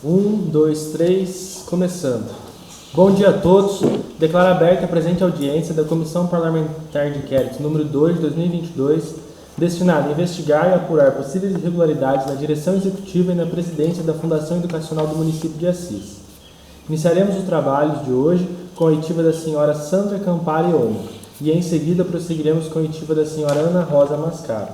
2, 3, começando. Bom dia a todos. Declaro aberta a presente audiência da Comissão Parlamentar de Inquérito número 2 de 2022, destinada a investigar e apurar possíveis irregularidades na direção executiva e na presidência da Fundação Educacional do município de Assis. Iniciaremos os trabalhos de hoje com a oitiva da senhora Sandra Campari Olmo e em seguida prosseguiremos com a oitiva da senhora Ana Rosa Mascaro.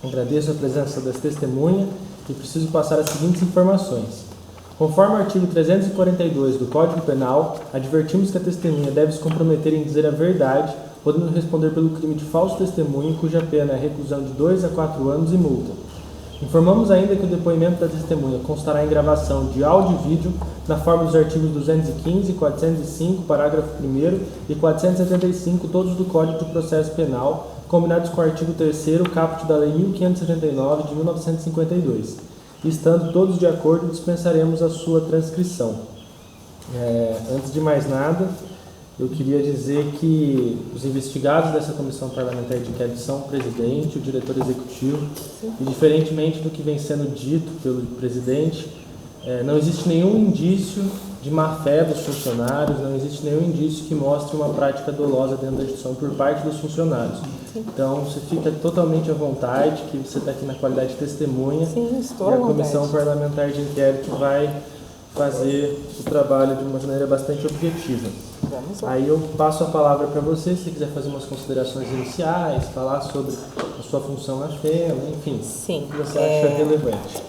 Agradeço a presença das testemunhas e preciso passar as seguintes informações. Conforme o artigo 342 do Código Penal, advertimos que a testemunha deve se comprometer em dizer a verdade, podendo responder pelo crime de falso testemunho, cuja pena é reclusão de 2 a 4 anos e multa. Informamos ainda que o depoimento da testemunha constará em gravação de áudio e vídeo na forma dos artigos 215, 405, parágrafo 1º e 475, todos do Código de Processo Penal, combinados com o artigo 3º, caput da Lei 1579 de 1952. E estando todos de acordo, dispensaremos a sua transcrição. Antes de mais nada, eu queria dizer que os investigados dessa Comissão Parlamentar de Inquérito são o presidente, o diretor executivo, e diferentemente do que vem sendo dito pelo presidente, não existe nenhum indício de má-fé dos funcionários, não existe nenhum indício que mostre uma prática dolosa dentro da instituição por parte dos funcionários. Então, você fica totalmente à vontade, que você está aqui na qualidade de testemunha. Sim, estou e a Comissão Parlamentar de Inquérito vai fazer o trabalho de uma maneira bastante objetiva. Vamos lá. Aí eu passo a palavra para você, se quiser fazer umas considerações iniciais, falar sobre a sua função na FEMA, enfim, Sim, o que você acha relevante.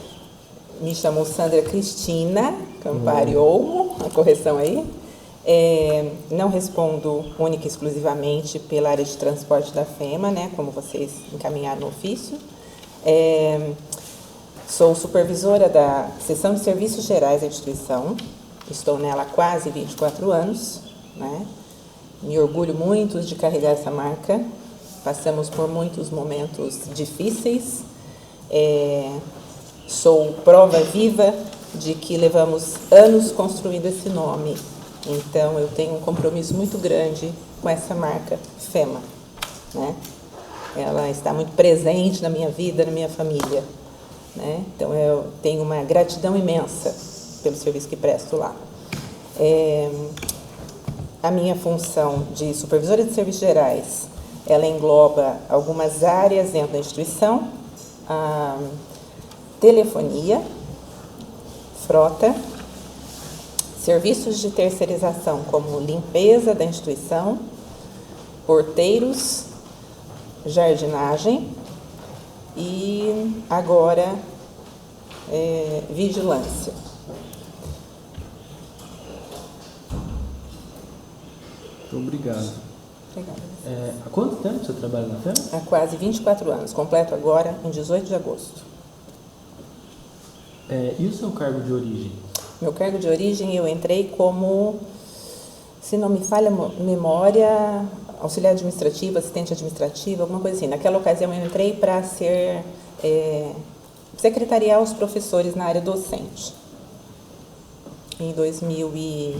Me chamo Sandra Cristina Campari Olmo, a correção aí. Não respondo única e exclusivamente pela área de transporte da FEMA, né, como vocês encaminharam no ofício. Sou supervisora da Seção de Serviços Gerais da instituição, estou nela há quase 24 anos, né? Me orgulho muito de carregar essa marca, passamos por muitos momentos difíceis, sou prova viva de que levamos anos construindo esse nome. Então, eu tenho um compromisso muito grande com essa marca FEMA, né? Ela está muito presente na minha vida, na minha família, né? Então, eu tenho uma gratidão imensa pelo serviço que presto lá. A minha função de supervisora de serviços gerais, ela engloba algumas áreas dentro da instituição, a telefonia, frota, serviços de terceirização como limpeza da instituição, porteiros, jardinagem e agora vigilância. Muito obrigado. Obrigada. Há quanto tempo você trabalha na FEMA? Há quase 24 anos, completo agora em 18 de agosto. E o seu cargo de origem? Meu cargo de origem, eu entrei como, se não me falha a memória, auxiliar administrativo, assistente administrativa, alguma coisa assim. Naquela ocasião eu entrei para ser secretariar os professores na área docente. Em 2000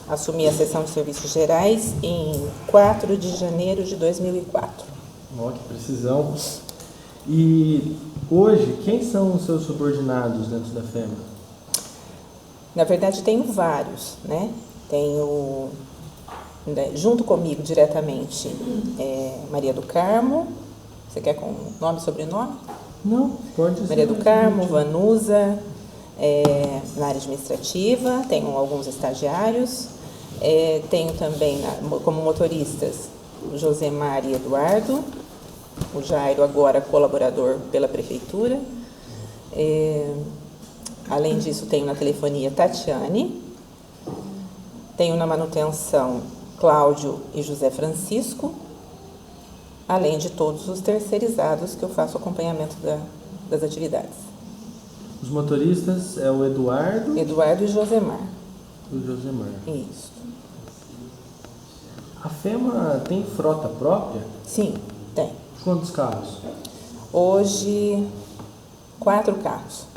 assumi a seção de serviços gerais em 4 de janeiro de 2004. Ó, que precisão. E hoje, quem são os seus subordinados dentro da FEMA? Na verdade, tenho vários, né? Tenho, junto comigo diretamente, Maria do Carmo. Você quer com nome e sobrenome? Não, pode ser. Maria do Carmo, Vanusa, na área administrativa. Tenho alguns estagiários. Tenho também, como motoristas, o Josemar e Eduardo. O Jairo, agora colaborador pela prefeitura. Além disso, tenho na telefonia Tatiane, tenho na manutenção Cláudio e José Francisco, além de todos os terceirizados que eu faço acompanhamento das atividades. Os motoristas é o Eduardo e Josemar. O Josemar. Isso. A FEMA tem frota própria? Sim, tem. Quantos carros? Hoje, 4 carros.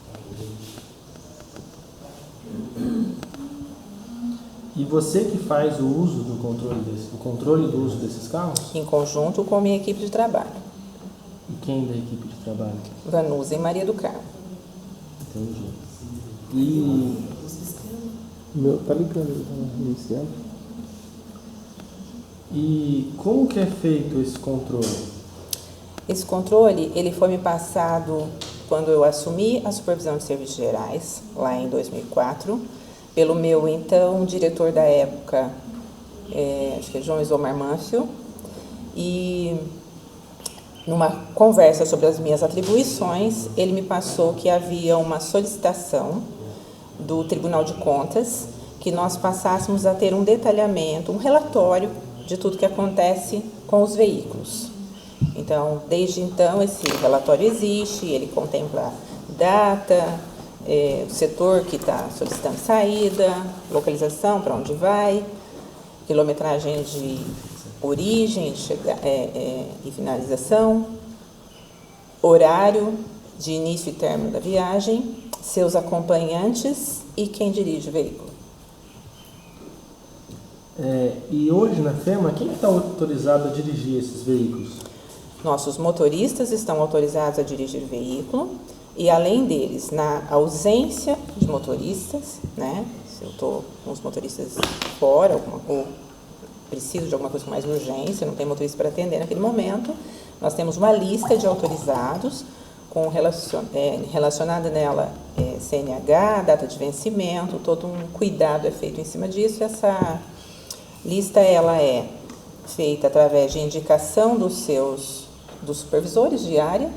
E você que faz o uso do controle do uso desses carros? Em conjunto com a minha equipe de trabalho. E quem da equipe de trabalho? Vanusa e Maria do Carmo. Entendi. E meu tá ligando, tá iniciando. E como que é feito esse controle? Esse controle, ele foi me passado quando eu assumi a supervisão de serviços gerais, lá em 2004, pelo meu então diretor da época, acho que é João Isomar Mâncio, e numa conversa sobre as minhas atribuições, ele me passou que havia uma solicitação do Tribunal de Contas que nós passássemos a ter um detalhamento, um relatório de tudo que acontece com os veículos. Então, desde então, esse relatório existe, ele contempla data, o setor que está solicitando saída, localização, para onde vai, quilometragem de origem e finalização, horário de início e término da viagem, seus acompanhantes e quem dirige o veículo. E hoje na FEMA, quem está autorizado a dirigir esses veículos? Nossos motoristas estão autorizados a dirigir veículo e, além deles, na ausência de motoristas, né, se eu estou com os motoristas fora ou preciso de alguma coisa com mais urgência, não tem motorista para atender naquele momento, nós temos uma lista de autorizados com relacionada nela CNH, data de vencimento, todo um cuidado é feito em cima disso. Essa lista ela é feita através de indicação dos supervisores de área,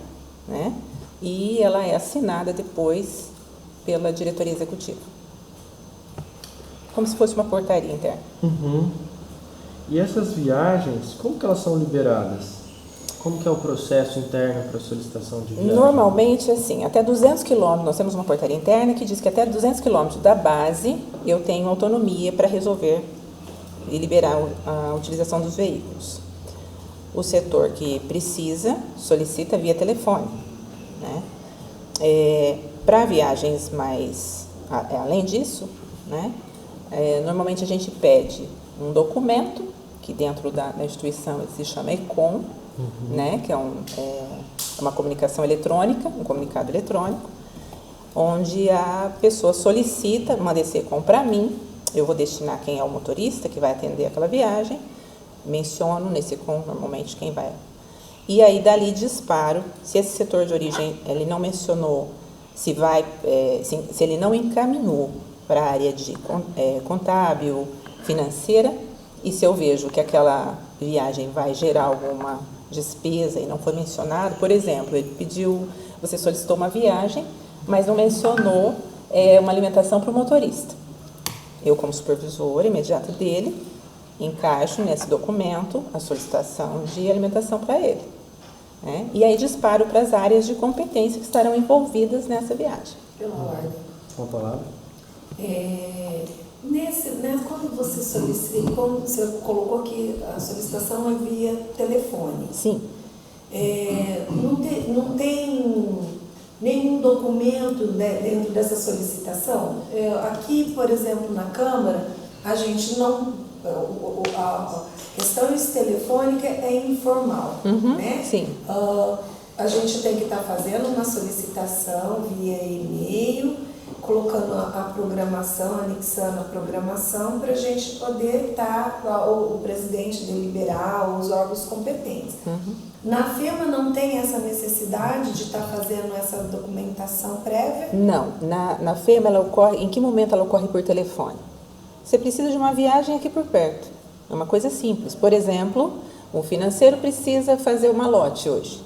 né? E ela é assinada depois pela diretoria executiva, como se fosse uma portaria interna. Uhum. E essas viagens, como que elas são liberadas? Como que é o processo interno para solicitação de viagem? Normalmente, assim, até 200 quilômetros, nós temos uma portaria interna que diz que até 200 quilômetros da base eu tenho autonomia para resolver e liberar a utilização dos veículos. O setor que precisa solicita via telefone, né? Para viagens mais além disso, né? Normalmente a gente pede um documento que dentro da instituição se chama ECOM, né? Que é uma comunicação eletrônica, um comunicado eletrônico, onde a pessoa solicita, manda esse ECOM para mim, eu vou destinar quem é o motorista que vai atender aquela viagem, menciono nesse ECOM normalmente quem vai. E aí dali disparo, se esse setor de origem ele não mencionou, se ele não encaminhou para a área de contábil, financeira, e se eu vejo que aquela viagem vai gerar alguma despesa e não foi mencionado, por exemplo, ele pediu, você solicitou uma viagem, mas não mencionou uma alimentação para o motorista. Eu, como supervisora imediata dele, encaixo nesse documento a solicitação de alimentação para ele, né? E aí disparo para as áreas de competência que estarão envolvidas nessa viagem. Pela ordem. Uma palavra? Quando você solicita, quando você colocou que a solicitação é via telefone. Sim. Não tem nenhum documento, né, dentro dessa solicitação? Aqui, por exemplo, na Câmara, a gente não... A questão telefônica é informal, né? Sim. A gente tem que estar fazendo uma solicitação via e-mail, colocando a programação, anexando a programação, para a gente poder estar, o presidente deliberar, os órgãos competentes. Na FEMA não tem essa necessidade de estar fazendo essa documentação prévia? Não. Na FEMA, ela ocorre, em que momento ela ocorre por telefone? Você precisa de uma viagem aqui por perto. É uma coisa simples. Por exemplo, o financeiro precisa fazer uma lote hoje,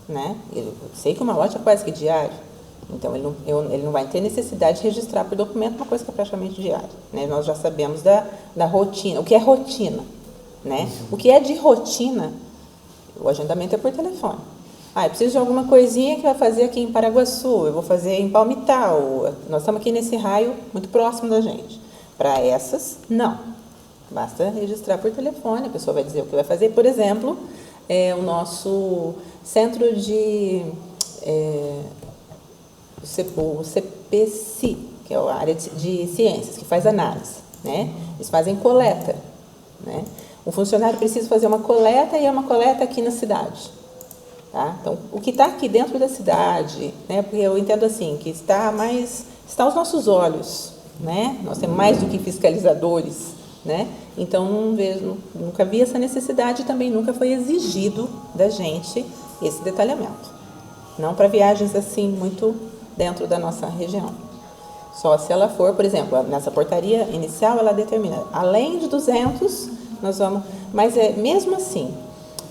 né? Eu sei que uma lote é quase que diário. Então, ele não vai ter necessidade de registrar por documento uma coisa que é praticamente diária, né? Nós já sabemos da rotina. O que é rotina, né? O que é de rotina, o agendamento é por telefone. Eu preciso de alguma coisinha que vai fazer aqui em Paraguaçu, eu vou fazer em Palmital. Nós estamos aqui nesse raio muito próximo da gente. Para essas, não. Basta registrar por telefone, a pessoa vai dizer o que vai fazer. Por exemplo, o nosso centro de... o CPC, que é a área de ciências, que faz análise, né? Eles fazem coleta, né? O funcionário precisa fazer uma coleta e é uma coleta aqui na cidade, tá? Então, o que está aqui dentro da cidade, né? Porque eu entendo assim, que está mais está aos nossos olhos, né? Nós temos mais do que fiscalizadores, né? Então, nunca vi essa necessidade e também nunca foi exigido da gente esse detalhamento. Não para viagens assim muito dentro da nossa região. Só se ela for, por exemplo, nessa portaria inicial, ela determina, além de 200, nós vamos... Mas mesmo assim,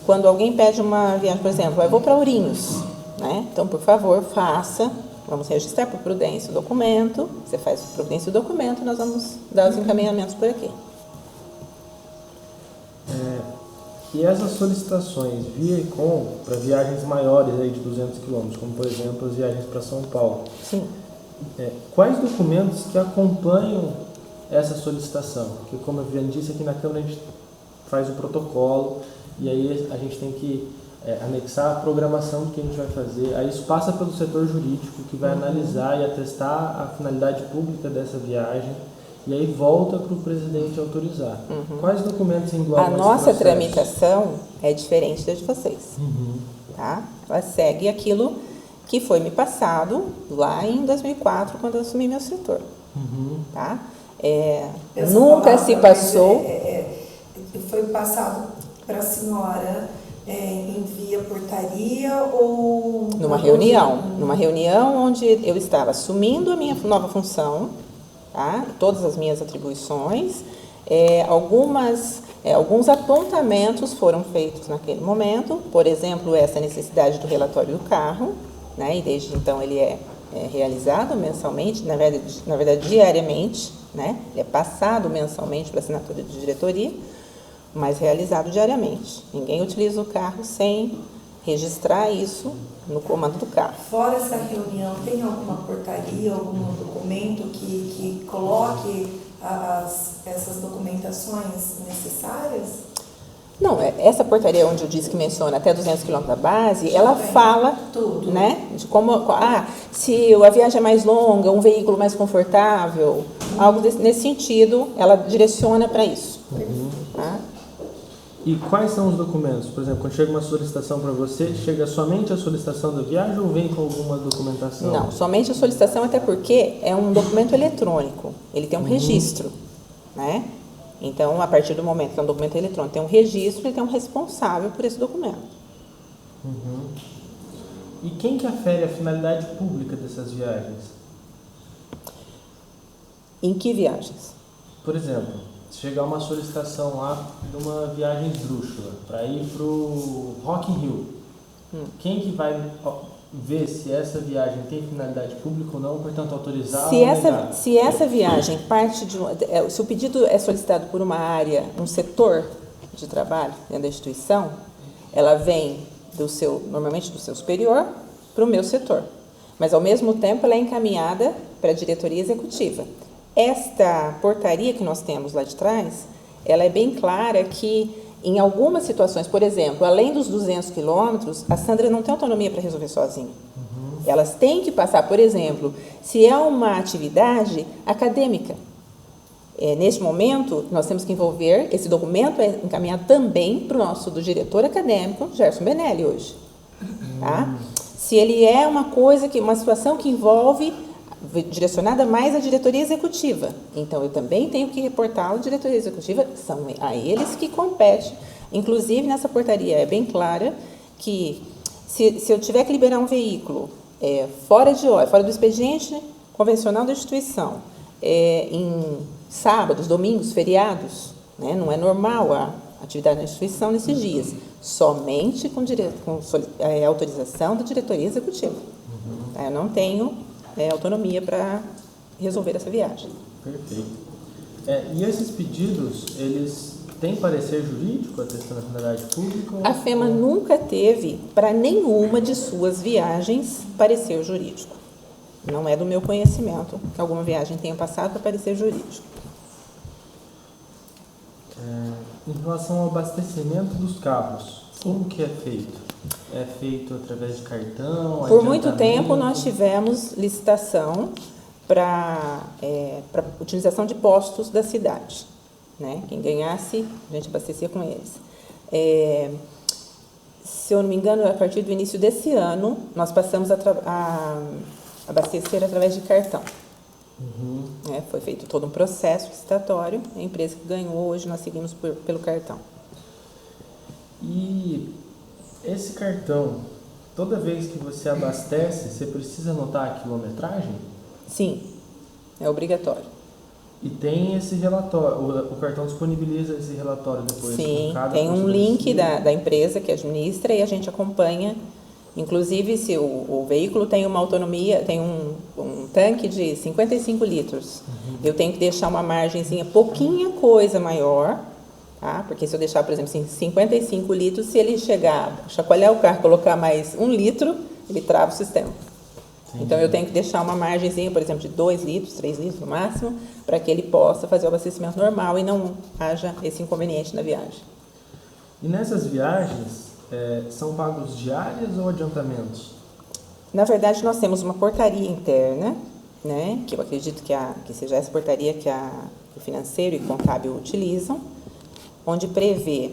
quando alguém pede uma viagem, por exemplo, eu vou para Ourinhos, né? Então, por favor, faça, vamos registrar por prudência o documento, você faz por prudência o documento, nós vamos dar os encaminhamentos por aqui. E essas solicitações via ECOM para viagens maiores aí de 200 quilômetros, como por exemplo as viagens para São Paulo, Sim. Quais documentos que acompanham essa solicitação? Porque, como a Viviane disse, aqui na Câmara a gente faz o protocolo e aí a gente tem que anexar a programação que a gente vai fazer. Aí isso passa pelo setor jurídico, que vai analisar e atestar a finalidade pública dessa viagem e aí volta para o presidente autorizar. Quais documentos englobam A esse nossa processo? tramitação é diferente da de vocês. Tá? Ela segue aquilo que foi me passado lá em 2004, quando eu assumi meu setor. Tá? Nunca se passou... Foi passado para a senhora em via portaria ou... Numa reunião onde eu estava assumindo a minha nova função, tá? Todas as minhas atribuições, alguns apontamentos foram feitos naquele momento, por exemplo, essa necessidade do relatório do carro, né? E desde então ele é realizado mensalmente, na verdade diariamente, né? Ele é passado mensalmente para a assinatura de diretoria, mas realizado diariamente. Ninguém utiliza o carro sem registrar isso no comando do carro. Fora essa reunião, tem alguma portaria, algum documento que coloque essas documentações necessárias? Não, essa portaria onde eu disse que menciona até 200 km da base, ela fala tudo, né, de como, se a viagem é mais longa, um veículo mais confortável, algo nesse sentido, ela direciona para isso. Tá? E quais são os documentos? Por exemplo, quando chega uma solicitação para você, chega somente a solicitação da viagem ou vem com alguma documentação? Não, somente a solicitação, até porque é um documento eletrônico, ele tem um registro, né? Então, a partir do momento que é um documento eletrônico, tem um registro, ele tem um responsável por esse documento. E quem que afere a finalidade pública dessas viagens? Em que viagens? Por exemplo, se chegar uma solicitação lá de uma viagem esdrúxula para ir para o Rock in Rio, quem que vai ver se essa viagem tem finalidade pública ou não, portanto autorizar ou negar? Se essa viagem parte de se o pedido é solicitado por uma área, um setor de trabalho dentro da instituição, ela vem normalmente do seu superior para o meu setor, mas ao mesmo tempo ela é encaminhada para a diretoria executiva. Esta portaria que nós temos lá de trás, ela é bem clara que em algumas situações, por exemplo, além dos 200 quilômetros, a Sandra não tem autonomia para resolver sozinha. Elas têm que passar, por exemplo, se é uma atividade acadêmica. Neste momento, nós temos que envolver, esse documento é encaminhado também para o nosso do diretor acadêmico, Gerson Benelli, hoje. Tá? Se ele é uma situação que envolve direcionada mais à diretoria executiva. Então, eu também tenho que reportar à diretoria executiva, são a eles que compete. Inclusive, nessa portaria é bem clara que se eu tiver que liberar um veículo fora do expediente convencional da instituição, em sábados, domingos, feriados, né, não é normal a atividade da instituição nesses dias, somente com autorização da diretoria executiva. Eu não tenho autonomia para resolver essa viagem. Perfeito. E esses pedidos, eles têm parecer jurídico atestando a finalidade pública? A FEMA nunca teve, para nenhuma de suas viagens, parecer jurídico. Não é do meu conhecimento que alguma viagem tenha passado para parecer jurídico. Em relação ao abastecimento dos carros, como que é feito? É feito através de cartão? Por muito tempo nós tivemos licitação para utilização de postos da cidade, né? Quem ganhasse, a gente abastecia com eles. Se eu não me engano, a partir do início desse ano, nós passamos a abastecer através de cartão. né? Foi feito todo um processo licitatório, a empresa que ganhou, hoje nós seguimos pelo cartão. E esse cartão, toda vez que você abastece, você precisa anotar a quilometragem? Sim, é obrigatório. E tem esse relatório, o cartão disponibiliza esse relatório depois? Sim, com cada tem um link procedimento? da empresa que administra e a gente acompanha. Inclusive, se o veículo tem uma autonomia, tem um tanque de 55 litros, eu tenho que deixar uma margenzinha, pouquinha coisa maior, tá? Porque se eu deixar, por exemplo, 55 litros, se ele chegar, chacoalhar o carro, colocar mais 1 litro, ele trava o sistema. Então, eu tenho que deixar uma margenzinha, por exemplo, de 2 litros, 3 litros no máximo, para que ele possa fazer o abastecimento normal e não haja esse inconveniente na viagem. E nessas viagens, são pagos diárias ou adiantamentos? Na verdade, nós temos uma portaria interna, né, que eu acredito que seja essa portaria que o financeiro e contábil utilizam, onde prevê,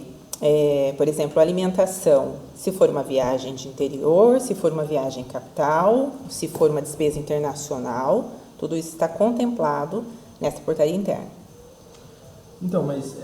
por exemplo, alimentação, se for uma viagem de interior, se for uma viagem capital, se for uma despesa internacional, tudo isso está contemplado nessa portaria interna. Então, mas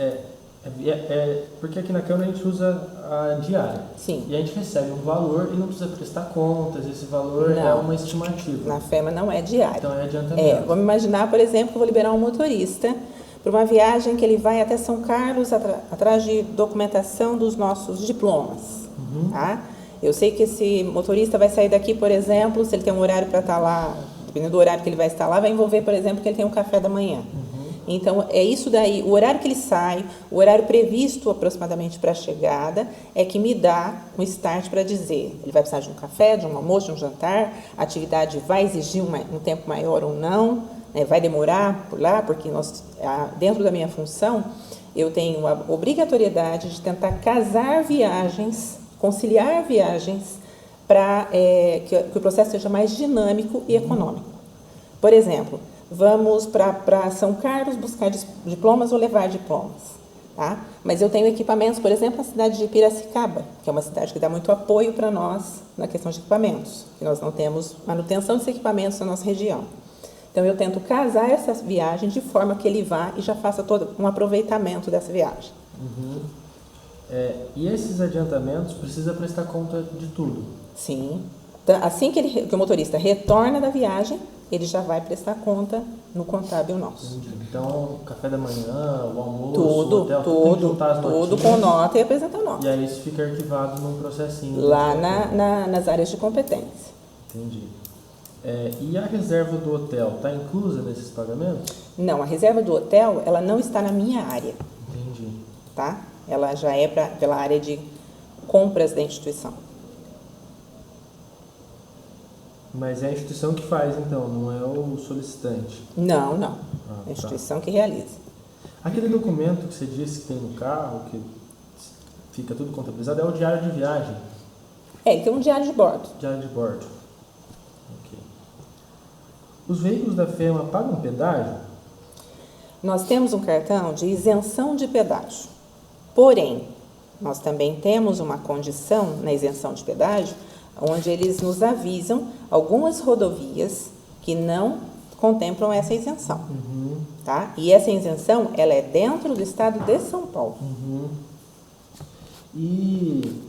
porque aqui na Câmara a gente usa a diária. Sim. E a gente recebe um valor e não precisa prestar contas, esse valor é Não. uma estimativa. Na FEMA não é diário. Então é adiantamento. Vamos imaginar, por exemplo, que eu vou liberar um motorista para uma viagem que ele vai até São Carlos atrás de documentação dos nossos diplomas. Tá? Eu sei que esse motorista vai sair daqui, por exemplo, se ele tem um horário para estar lá, dependendo do horário que ele vai estar lá, vai envolver, por exemplo, que ele tem um café da manhã. Então, é isso daí, o horário que ele sai, o horário previsto aproximadamente para a chegada, é que me dá um start para dizer, ele vai precisar de um café, de um almoço, de um jantar, a atividade vai exigir um tempo maior ou não, né, vai demorar por lá, porque dentro da minha função, eu tenho a obrigatoriedade de tentar casar viagens, conciliar viagens, para que o processo seja mais dinâmico e econômico. Por exemplo, vamos para São Carlos buscar diplomas ou levar diplomas. Tá? Mas eu tenho equipamentos, por exemplo, na cidade de Piracicaba, que é uma cidade que dá muito apoio para nós na questão de equipamentos, que nós não temos manutenção desses equipamentos na nossa região. Então, eu tento casar essa viagem de forma que ele vá e já faça todo um aproveitamento dessa viagem. E esses adiantamentos precisa prestar conta de tudo? Sim. Então, assim que o motorista retorna da viagem, ele já vai prestar conta no contábil nosso. Entendi. Então, café da manhã, o almoço, Tudo, o hotel, tudo tem que juntar as tudo notinhas, com nota e apresentar nota. E aí isso fica arquivado num processinho. Lá nas áreas de competência. Entendi. E a reserva do hotel está inclusa nesses pagamentos? Não, a reserva do hotel, ela não está na minha área, Entendi. tá? Ela já é pela área de compras da instituição. Mas é a instituição que faz, então, não é o solicitante? Não. Ah, É a instituição que realiza. Aquele documento que você disse que tem no carro, que fica tudo contabilizado, é o diário de viagem? Ele tem um diário de bordo. Diário de bordo. Ok. Os veículos da FEMA pagam pedágio? Nós temos um cartão de isenção de pedágio. Porém, nós também temos uma condição na isenção de pedágio, onde eles nos avisam algumas rodovias que não contemplam essa isenção. Tá? E essa isenção, ela é dentro do estado de São Paulo. E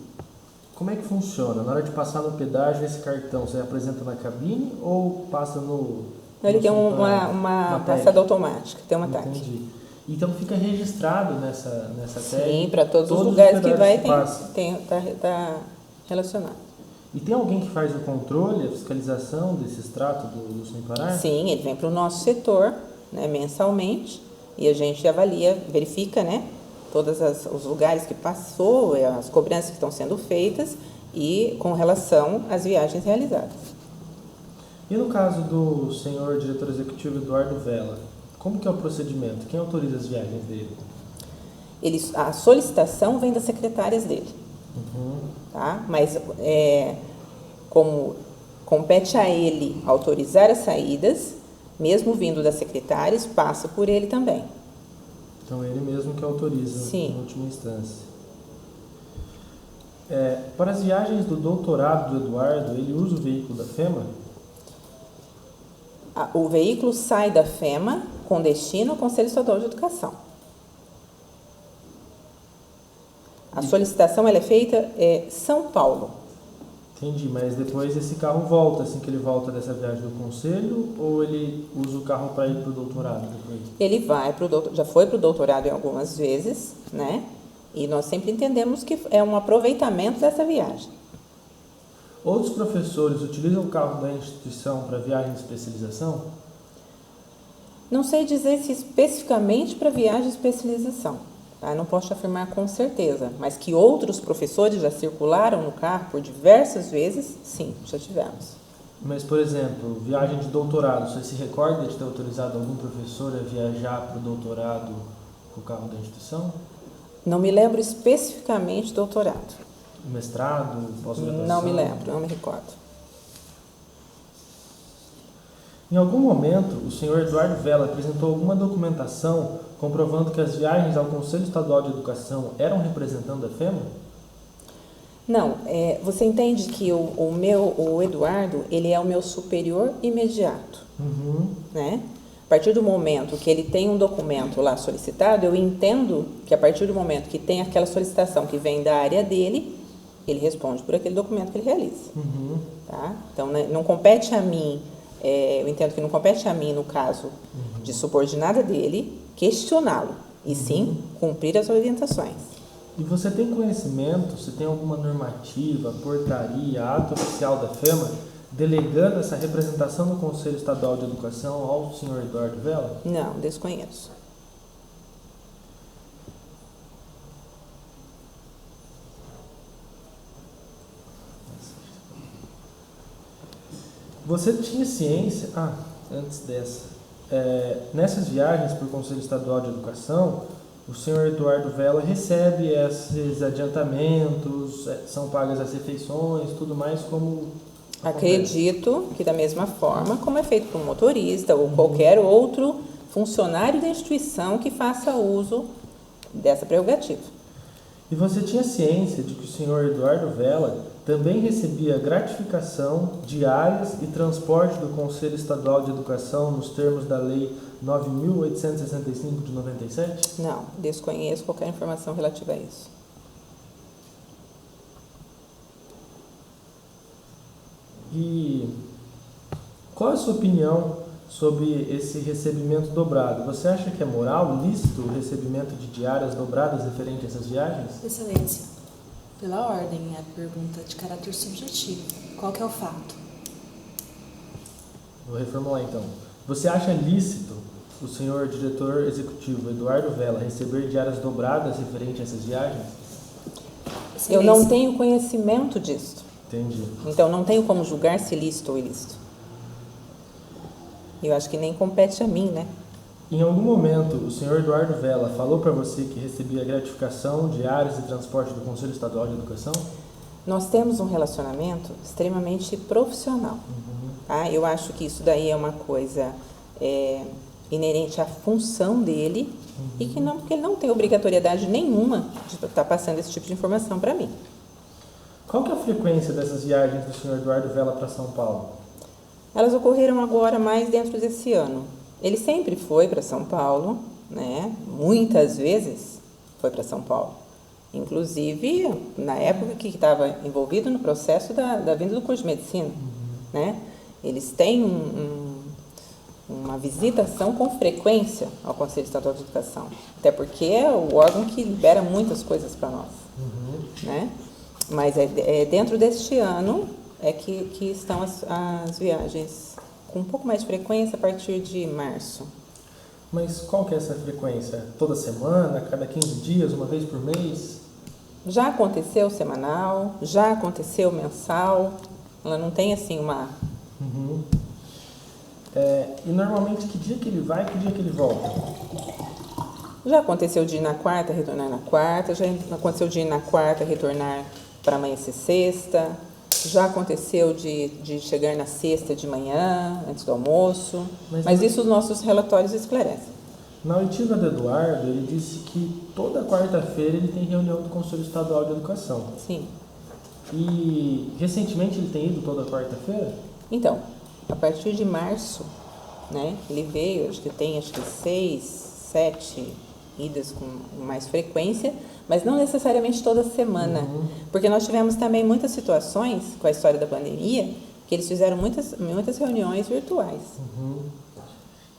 como é que funciona? Na hora de passar no pedágio, esse cartão, você apresenta na cabine ou passa no... Ele tem no uma tag? passada automática, tem uma tag. Entendi. Então fica registrado nessa tag? Sim, para todos os lugares que vai passa. tá relacionado. E tem alguém que faz o controle, a fiscalização desse extrato do Sem Parar? Sim, ele vem para o nosso setor, né, mensalmente, e a gente avalia, verifica, né, todos os lugares que passou, as cobranças que estão sendo feitas e com relação às viagens realizadas. E no caso do senhor diretor executivo Eduardo Vela, como que é o procedimento? Quem autoriza as viagens dele? A solicitação vem das secretárias dele. Tá? Mas como compete a ele autorizar as saídas, mesmo vindo das secretárias, passa por ele também. Então ele mesmo que autoriza. Sim. Em última instância. Para as viagens do doutorado do Eduardo, ele usa o veículo da FEMA? O veículo sai da FEMA com destino ao Conselho Estadual de Educação. A solicitação ela é feita em São Paulo. Entendi, mas depois esse carro volta, assim que ele volta dessa viagem do conselho, ou ele usa o carro para ir para o doutorado depois? Ele vai para o doutorado, já foi para o doutorado em algumas vezes, né? E nós sempre entendemos que é um aproveitamento dessa viagem. Outros professores utilizam o carro da instituição para viagem de especialização? Não sei dizer se especificamente para viagem de especialização. Tá? Não posso afirmar com certeza, mas que outros professores já circularam no carro por diversas vezes, sim, já tivemos. Mas, por exemplo, viagem de doutorado, você se recorda de ter autorizado algum professor a viajar para o doutorado com o carro da instituição? Não me lembro especificamente do doutorado. Mestrado, pós-graduação? Não me lembro, não me recordo. Em algum momento, o senhor Eduardo Vela apresentou alguma documentação comprovando que as viagens ao Conselho Estadual de Educação eram representando a FEMA? Não, você entende que o Eduardo, ele é o meu superior imediato, né? A partir do momento que ele tem um documento lá solicitado, eu entendo que a partir do momento que tem aquela solicitação que vem da área dele, ele responde por aquele documento que ele realiza. Tá? Então, né, não compete a mim, eu entendo que não compete a mim, no caso de subordinada dele, questioná-lo, e sim cumprir as orientações. E você tem conhecimento, se tem alguma normativa, portaria, ato oficial da FEMA, delegando essa representação no Conselho Estadual de Educação ao senhor Eduardo Vela? Não, desconheço. Você tinha ciência... antes dessa. Nessas viagens para o Conselho Estadual de Educação, o senhor Eduardo Vela recebe esses adiantamentos, são pagas as refeições, tudo mais como... Acredito que da mesma forma como é feito por um motorista ou qualquer outro funcionário da instituição que faça uso dessa prerrogativa. E você tinha ciência de que o senhor Eduardo Vela também recebia gratificação, diárias e transporte do Conselho Estadual de Educação nos termos da Lei 9.865 de 97? Não, desconheço qualquer informação relativa a isso. E qual é a sua opinião sobre esse recebimento dobrado? Você acha que é moral, lícito o recebimento de diárias dobradas referente a essas viagens? Excelência, pela ordem, é a pergunta de caráter subjetivo. Qual que é o fato? Vou reformular então. Você acha lícito o senhor diretor executivo Eduardo Vela receber diárias dobradas referente a essas viagens? Excelência. Eu não tenho conhecimento disso. Entendi. Então, não tenho como julgar se lícito ou ilícito. Eu acho que nem compete a mim, né? Em algum momento, o senhor Eduardo Vela falou para você que recebia gratificação, diárias e transporte do Conselho Estadual de Educação? Nós temos um relacionamento extremamente profissional. Tá? Eu acho que isso daí é uma coisa inerente à função dele e que ele não tem obrigatoriedade nenhuma de estar passando esse tipo de informação para mim. Qual que é a frequência dessas viagens do senhor Eduardo Vela para São Paulo? Elas ocorreram agora mais dentro desse ano. Ele sempre foi para São Paulo, né? Muitas vezes foi para São Paulo. Inclusive, na época que estava envolvido no processo da vinda do curso de medicina, né? Eles têm uma visitação com frequência ao Conselho Estadual de Educação. Até porque é o órgão que libera muitas coisas para nós, né? Mas dentro deste ano que estão as viagens com um pouco mais de frequência a partir de março. Mas qual que é essa frequência? Toda semana, cada 15 dias, uma vez por mês? Já aconteceu semanal, já aconteceu mensal. Ela não tem assim uma... E normalmente que dia que ele vai, que dia que ele volta? Já aconteceu de ir na quarta, retornar na quarta. Já aconteceu de ir na quarta, retornar para amanhecer sexta. Já aconteceu de chegar na sexta de manhã, antes do almoço. Mas isso os nossos relatórios esclarecem. Na oitiva do Eduardo, ele disse que toda quarta-feira ele tem reunião do Conselho Estadual de Educação. Sim. E recentemente ele tem ido toda quarta-feira? Então, a partir de março, né? Ele veio, acho que 6, 7 idas com mais frequência, mas não necessariamente toda semana, porque nós tivemos também muitas situações com a história da pandemia que eles fizeram muitas reuniões virtuais.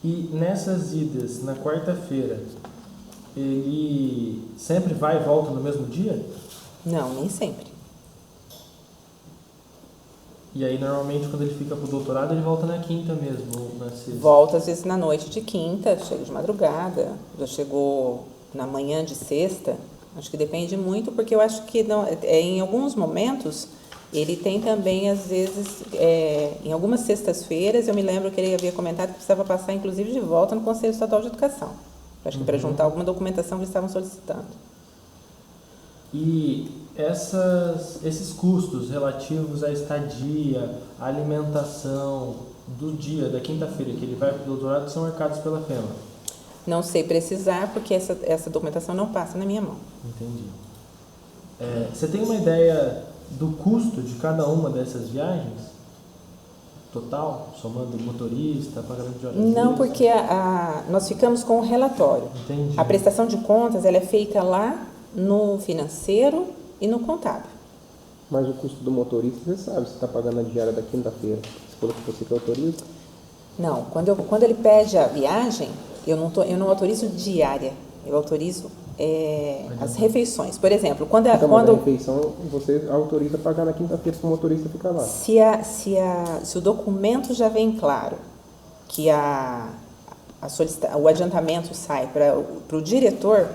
E nessas idas, na quarta-feira, ele sempre vai e volta no mesmo dia? Não, nem sempre. E aí, normalmente, quando ele fica pro doutorado, ele volta na quinta mesmo, ou na sexta? Volta, às vezes, na noite de quinta, chega de madrugada, já chegou na manhã de sexta. Acho que depende muito, porque eu acho que não, em alguns momentos, ele tem também, às vezes, em algumas sextas-feiras, eu me lembro que ele havia comentado que precisava passar, inclusive, de volta no Conselho Estadual de Educação. Acho que para juntar alguma documentação que eles estavam solicitando. E esses custos relativos à estadia, à alimentação do dia, da quinta-feira que ele vai para o doutorado, são arcados pela FEMA? Não sei precisar, porque essa documentação não passa na minha mão. Entendi. Você tem uma ideia do custo de cada uma dessas viagens? Total, somando motorista, pagamento de horas Não, extras? porque nós ficamos com o relatório. Entendi. A prestação de contas ela é feita lá no financeiro e no contábil. Mas o custo do motorista, você sabe se está pagando a diária da quinta-feira. Você falou que você que autoriza? Não, quando ele pede a viagem, eu não autorizo diária, eu autorizo as refeições. Por exemplo, quando Então, mas a refeição você autoriza pagar na quinta-feira para o motorista ficar lá. se o documento já vem claro que o adiantamento sai para o diretor,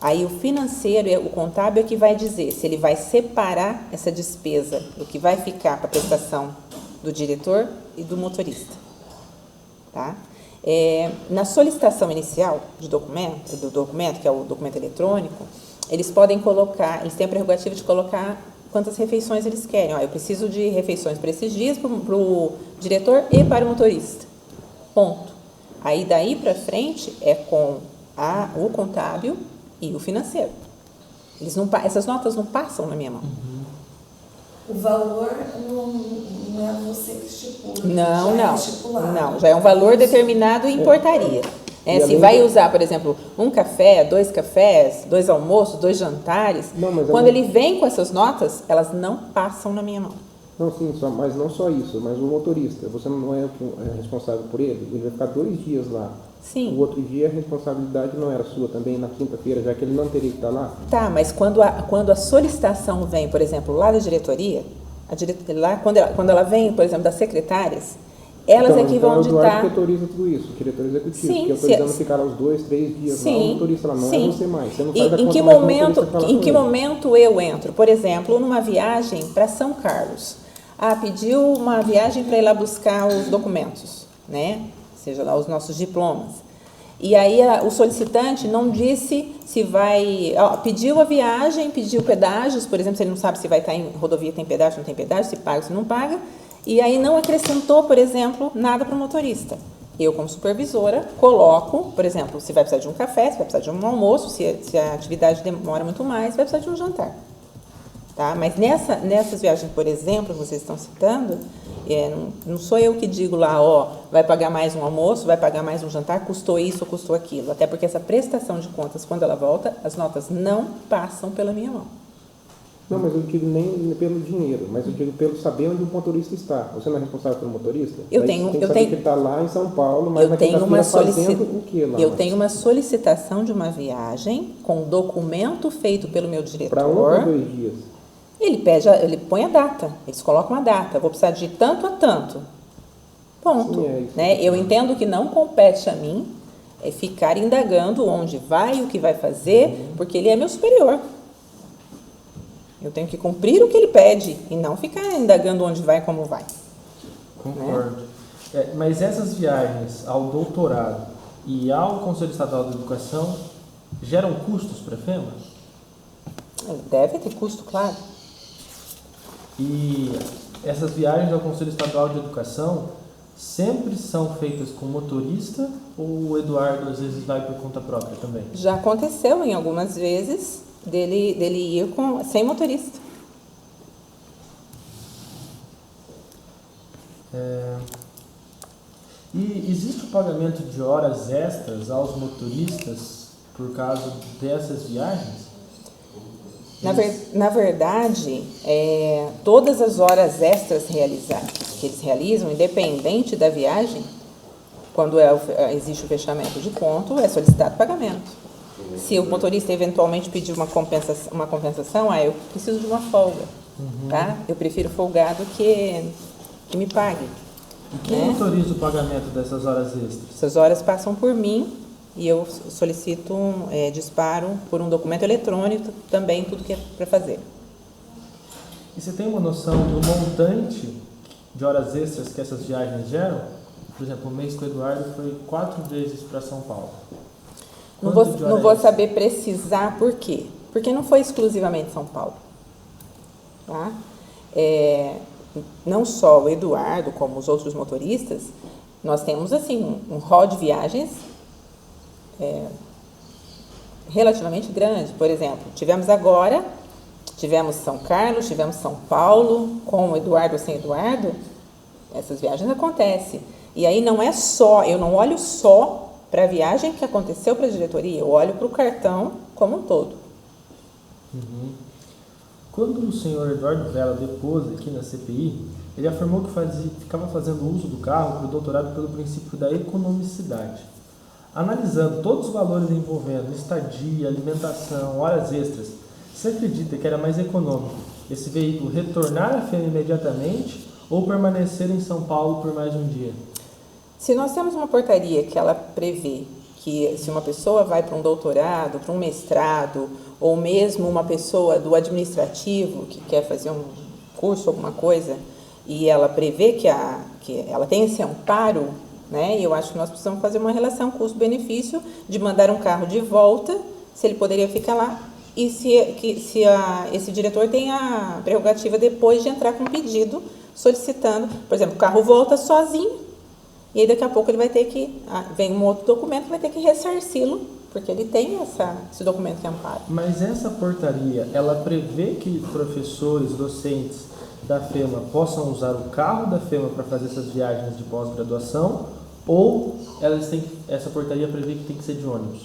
aí o financeiro e o contábil é que vai dizer se ele vai separar essa despesa, o que vai ficar para a prestação do diretor e do motorista. Tá? Na solicitação inicial do documento, que é o documento eletrônico, eles podem colocar, eles têm a prerrogativa de colocar quantas refeições eles querem. Eu preciso de refeições para esses dias, para o diretor e para o motorista. Ponto. Aí daí para frente é com o contábil e o financeiro. Essas notas não passam na minha mão. O valor não é você que estipula. Não, já é um valor determinado em portaria. Se vai usar, por exemplo, um café, 2 cafés, 2 almoços, 2 jantares, quando ele vem com essas notas, elas não passam na minha mão. Não, sim, mas não só isso, mas o motorista, você não é responsável por ele vai ficar 2 dias lá. Sim. O outro dia a responsabilidade não era sua também na quinta-feira, já que ele não teria que estar lá? Tá, mas quando a solicitação vem, por exemplo, lá da diretoria, quando ela vem, por exemplo, das secretárias, elas é que vão ditar... Então, o que autoriza tudo isso, o diretor executivo, Sim, que autorizando ficar lá os 2, 3 dias lá, o motorista lá, não é você mais. Você não faz a em conta que mais momento, em que momento eu entro? Por exemplo, numa viagem para São Carlos. Pediu uma viagem para ir lá buscar os documentos, né? Seja lá os nossos diplomas. E aí o solicitante não disse se vai... pediu a viagem, pediu pedágios, por exemplo, se ele não sabe se vai estar em rodovia, tem pedágio, não tem pedágio, se paga, se não paga, e aí não acrescentou, por exemplo, nada para o motorista. Eu, como supervisora, coloco, por exemplo, se vai precisar de um café, se vai precisar de um almoço, se a atividade demora muito mais, vai precisar de um jantar. Tá? Mas nessas viagens, por exemplo, que vocês estão citando, não sou eu que digo lá, vai pagar mais um almoço, vai pagar mais um jantar, custou isso ou custou aquilo. Até porque essa prestação de contas, quando ela volta, as notas não passam pela minha mão. Não, mas eu digo nem pelo dinheiro, mas eu digo pelo saber onde o motorista está. Você não é responsável pelo motorista? Eu Você tenho, tem que saber que ele está lá em São Paulo, mas na quinta-feira fazendo o quê lá? Eu tenho uma solicitação de uma viagem com documento feito pelo meu diretor. Para 1 ou 2 dias? Ele põe a data, eles colocam a data, vou precisar de tanto a tanto. Ponto. Sim, isso. Né? Eu entendo que não compete a mim ficar indagando onde vai, o que vai fazer, porque ele é meu superior. Eu tenho que cumprir o que ele pede e não ficar indagando onde vai, como vai. Concordo. Mas essas viagens ao doutorado e ao Conselho Estadual de Educação geram custos para a FEMA? Deve ter custo, claro. E essas viagens ao Conselho Estadual de Educação sempre são feitas com motorista ou o Eduardo às vezes vai por conta própria também? Já aconteceu em algumas vezes dele ir sem motorista. E existe o pagamento de horas extras aos motoristas por causa dessas viagens? Na verdade, todas as horas extras que eles realizam, independente da viagem, quando existe o fechamento de ponto, é solicitado pagamento. Se o motorista eventualmente pedir uma compensação, eu preciso de uma folga, tá? Eu prefiro folgar do que me pague. E quem autoriza o pagamento dessas horas extras? Essas horas passam por mim e eu solicito disparo por um documento eletrônico também, tudo que é para fazer. E você tem uma noção do montante de horas extras que essas viagens geram? Por exemplo, o mês com o Eduardo foi 4 vezes para São Paulo. Não vou saber precisar por quê. Porque não foi exclusivamente São Paulo. Tá? Não só o Eduardo, como os outros motoristas, nós temos assim um rol de viagens relativamente grande. Por exemplo, tivemos São Carlos, tivemos São Paulo, com o Eduardo ou sem Eduardo, essas viagens acontecem. E aí eu não olho só para a viagem que aconteceu para a diretoria, eu olho para o cartão como um todo. Quando o senhor Eduardo Vela depôs aqui na CPI, ele afirmou que ficava fazendo uso do carro para o doutorado pelo princípio da economicidade. Analisando todos os valores envolvendo estadia, alimentação, horas extras, você acredita que era mais econômico esse veículo retornar à FEMA imediatamente ou permanecer em São Paulo por mais um dia? Se nós temos uma portaria que ela prevê que se uma pessoa vai para um doutorado, para um mestrado, ou mesmo uma pessoa do administrativo que quer fazer um curso, alguma coisa, e ela prevê que ela tem esse amparo, né? Eu acho que nós precisamos fazer uma relação custo-benefício de mandar um carro de volta, se ele poderia ficar lá, e se esse diretor tem a prerrogativa depois de entrar com um pedido solicitando, por exemplo, o carro volta sozinho, e aí daqui a pouco ele vai ter que, vem um outro documento que vai ter que ressarci-lo, porque ele tem esse documento que ampara. Mas essa portaria, ela prevê que professores, docentes da FEMA possam usar o carro da FEMA para fazer essas viagens de pós-graduação, ou essa portaria prevê que tem que ser de ônibus?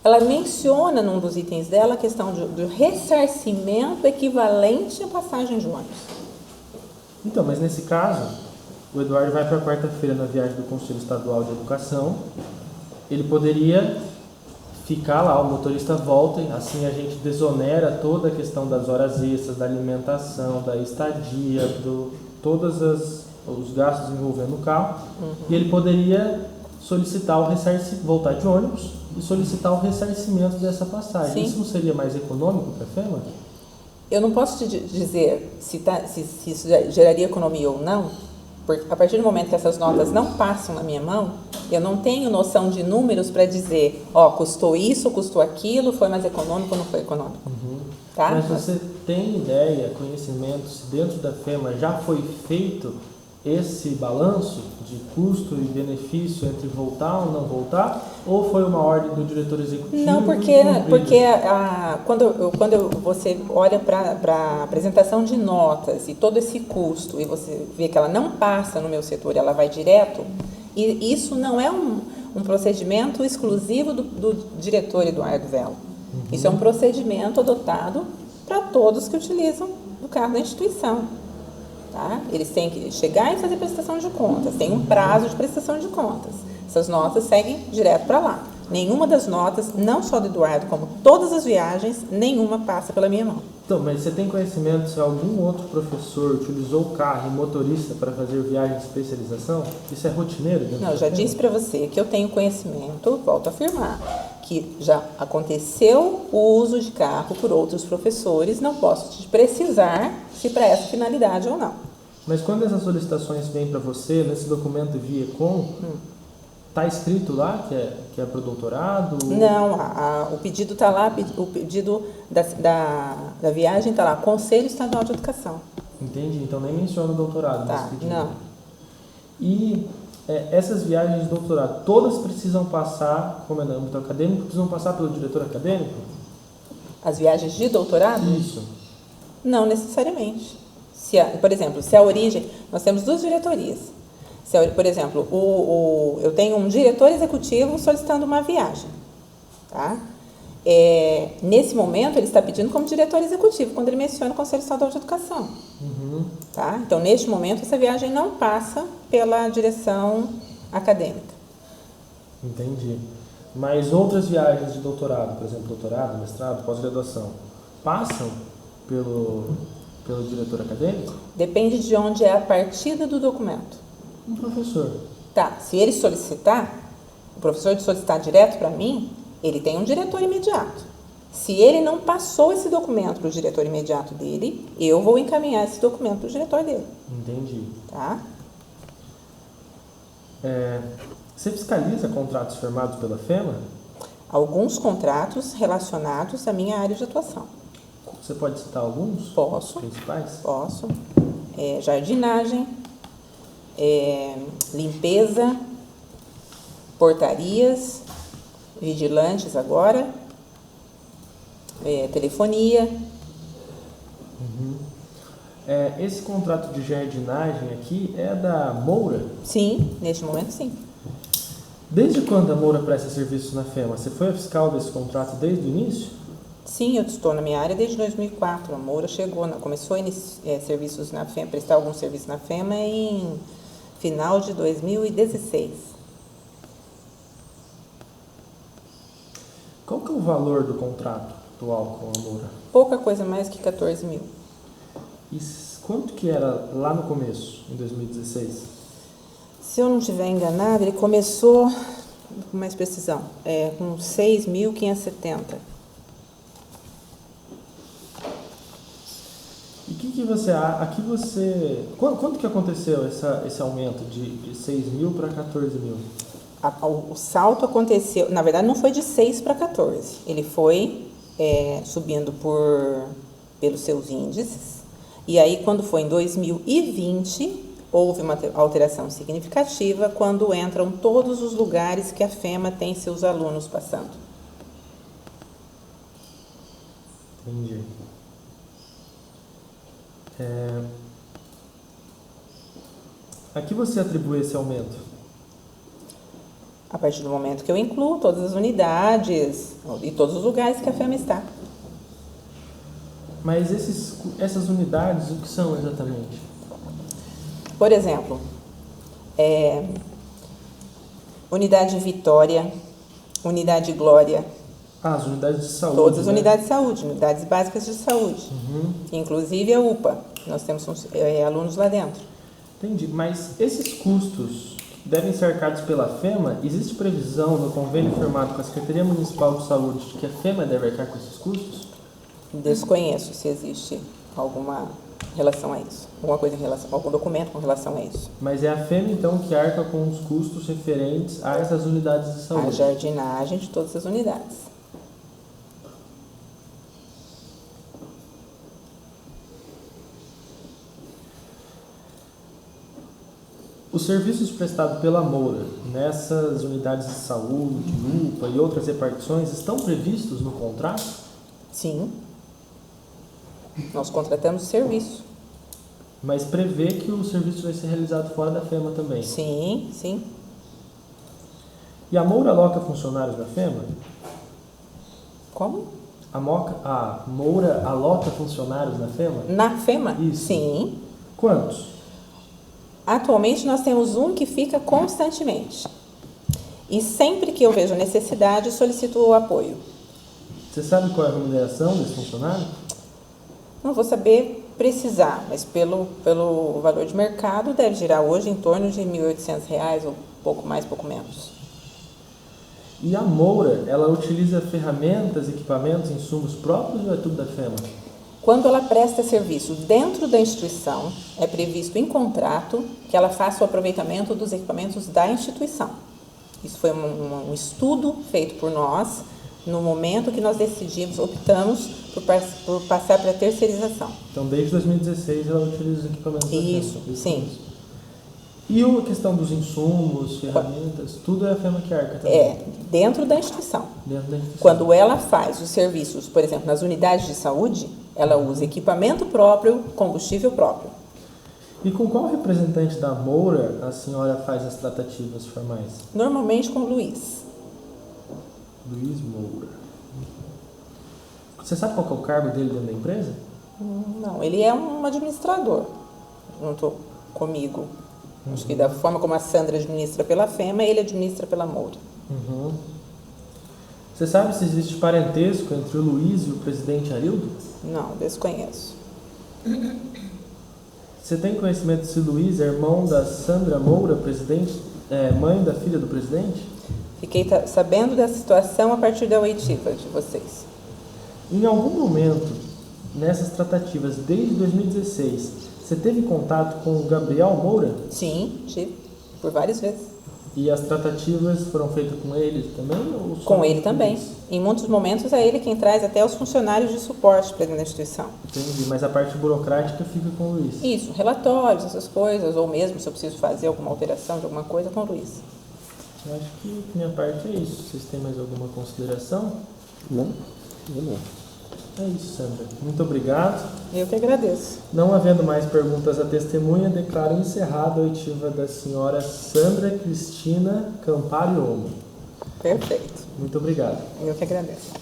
Ela menciona num dos itens dela a questão do ressarcimento equivalente à passagem de ônibus. Então, mas nesse caso, o Eduardo vai para quarta-feira na viagem do Conselho Estadual de Educação, ele poderia ficar lá, o motorista volta, assim a gente desonera toda a questão das horas extras, da alimentação, da estadia, todos os gastos envolvendo o carro, e ele poderia solicitar voltar de ônibus e solicitar o ressarcimento dessa passagem. Sim. Isso não seria mais econômico para a FEMA? Eu não posso te dizer se isso geraria economia ou não, porque a partir do momento que essas notas não passam na minha mão, eu não tenho noção de números para dizer, custou isso, custou aquilo, foi mais econômico ou não foi econômico. Tá? Mas você tem ideia, conhecimento, se dentro da FEMA já foi feito esse balanço de custo e benefício entre voltar ou não voltar, ou foi uma ordem do diretor executivo? Não, porque quando você olha para a apresentação de notas e todo esse custo e você vê que ela não passa no meu setor, ela vai direto, e isso não é um procedimento exclusivo do diretor Eduardo Vela. Isso é um procedimento adotado para todos que utilizam o carro da instituição. Tá? Eles têm que chegar e fazer prestação de contas, tem um prazo de prestação de contas. Essas notas seguem direto para lá. Nenhuma das notas, não só do Eduardo, como todas as viagens, nenhuma passa pela minha mão. Então, mas você tem conhecimento se algum outro professor utilizou o carro e motorista para fazer viagem de especialização? Isso é rotineiro? Não, eu já disse para você que eu tenho conhecimento, volto a afirmar, que já aconteceu o uso de carro por outros professores, não posso te precisar se para essa finalidade ou não. Mas quando essas solicitações vêm para você, nesse documento via ECOM, está escrito lá que é para o doutorado? Não, o pedido está lá, o pedido da viagem está lá, Conselho Estadual de Educação. Entendi, então nem menciona o doutorado nesse pedido. Não. E essas viagens de doutorado, todas precisam passar, como é no âmbito acadêmico, precisam passar pelo diretor acadêmico? As viagens de doutorado? Isso. Não necessariamente. Por exemplo, se a origem, nós temos 2 diretorias. Por exemplo, eu tenho um diretor executivo solicitando uma viagem, tá? Nesse momento, ele está pedindo como diretor executivo, quando ele menciona o Conselho Estadual de Educação. Tá? Então, neste momento, essa viagem não passa pela direção acadêmica. Entendi. Mas outras viagens de doutorado, por exemplo, doutorado, mestrado, pós-graduação, passam pelo diretor acadêmico? Depende de onde é a partida do documento. Um professor. Tá, se ele solicitar, o professor de solicitar direto para mim, ele tem um diretor imediato. Se ele não passou esse documento para o diretor imediato dele, eu vou encaminhar esse documento para o diretor dele. Entendi. Tá? Você fiscaliza contratos firmados pela FEMA? Alguns contratos relacionados à minha área de atuação. Você pode citar alguns? Posso. Principais? Posso. Jardinagem, limpeza, portarias, vigilantes agora, telefonia. Esse contrato de jardinagem aqui é da Moura? Sim, neste momento sim. Desde quando a Moura presta serviços na FEMA? Você foi a fiscal desse contrato desde o início? Sim, eu estou na minha área desde 2004. A Moura começou a serviços na FEMA, prestar alguns serviços na FEMA em final de 2016. Qual que é o valor do contrato atual com a Moura? Pouca coisa mais que 14 mil. E quanto que era lá no começo, em 2016? Se eu não estiver enganado, ele começou, com mais precisão, com 6.570. E o que você... Aqui você... Quanto que aconteceu esse aumento de 6 mil para 14 mil? O salto aconteceu, na verdade não foi de 6 para 14, ele foi subindo pelos seus índices, e aí quando foi em 2020, houve uma alteração significativa quando entram todos os lugares que a FEMA tem seus alunos passando. Entendi. A que você atribui esse aumento? A partir do momento que eu incluo todas as unidades e todos os lugares que a FEMA está. Mas essas unidades, o que são exatamente? Por exemplo, unidade Vitória, unidade Glória. As unidades de saúde. Todas as né? unidades de saúde, unidades básicas de saúde. Inclusive a UPA, nós temos alunos lá dentro. Entendi, mas esses custos devem ser arcados pela FEMA? Existe previsão no convênio firmado com a Secretaria Municipal de Saúde de que a FEMA deve arcar com esses custos? Desconheço se existe alguma relação a isso, algum documento com relação a isso. Mas é a FEMA, então, que arca com os custos referentes a essas unidades de saúde? A jardinagem de todas as unidades. Os serviços prestados pela Moura nessas unidades de saúde, UPA e outras repartições estão previstos no contrato? Sim. Nós contratamos serviço. Mas prevê que o serviço vai ser realizado fora da FEMA também? Sim, sim. E a Moura aloca funcionários na FEMA? Como? A Moura aloca funcionários na FEMA? Na FEMA? Isso. Sim. Quantos? Atualmente nós temos um que fica constantemente. E sempre que eu vejo necessidade, solicito o apoio. Você sabe qual é a remuneração desse funcionário? Não vou saber precisar, mas pelo valor de mercado deve girar hoje em torno de R$ 1.800, ou pouco mais, pouco menos. E a Moura, ela utiliza ferramentas, equipamentos, insumos próprios ou é tudo da FEMA? Quando ela presta serviço dentro da instituição, é previsto em contrato que ela faça o aproveitamento dos equipamentos da instituição. Isso foi um estudo feito por nós no momento que nós optamos por passar para a terceirização. Então, desde 2016, ela utiliza os equipamentos da FEMA? Isso, sim. E a questão dos insumos, ferramentas, tudo é a FEMA que arca também? Dentro da instituição. Dentro da instituição. Quando ela faz os serviços, por exemplo, nas unidades de saúde, ela usa equipamento próprio, combustível próprio. E com qual representante da Moura a senhora faz as tratativas formais? Normalmente com o Luiz. Luiz Moura. Você sabe qual que é o cargo dele dentro da empresa? Não, ele é um administrador, junto comigo. Acho que da forma como a Sandra administra pela FEMA, ele administra pela Moura. Uhum. Você sabe se existe parentesco entre o Luiz e o presidente Arildo? Não, desconheço. Você tem conhecimento se o Luiz é irmão da Sandra Moura, mãe da filha do presidente? Fiquei sabendo dessa situação a partir da oitiva de vocês. Em algum momento, nessas tratativas, desde 2016, você teve contato com o Gabriel Moura? Sim, tive, por várias vezes. E as tratativas foram feitas com ele também? Ou só Com ele também. Luiz? Em muitos momentos é ele quem traz até os funcionários de suporte para dentro da instituição. Entendi, mas a parte burocrática fica com o Luiz. Isso, relatórios, essas coisas, ou mesmo se eu preciso fazer alguma alteração de alguma coisa com o Luiz. Eu acho que minha parte é isso. Vocês têm mais alguma consideração? Não? Eu não. É isso, Sandra. Muito obrigado. Eu que agradeço. Não havendo mais perguntas à testemunha, declaro encerrada a oitiva da senhora Sandra Cristina Campari Olmo. Perfeito. Muito obrigado. Eu que agradeço.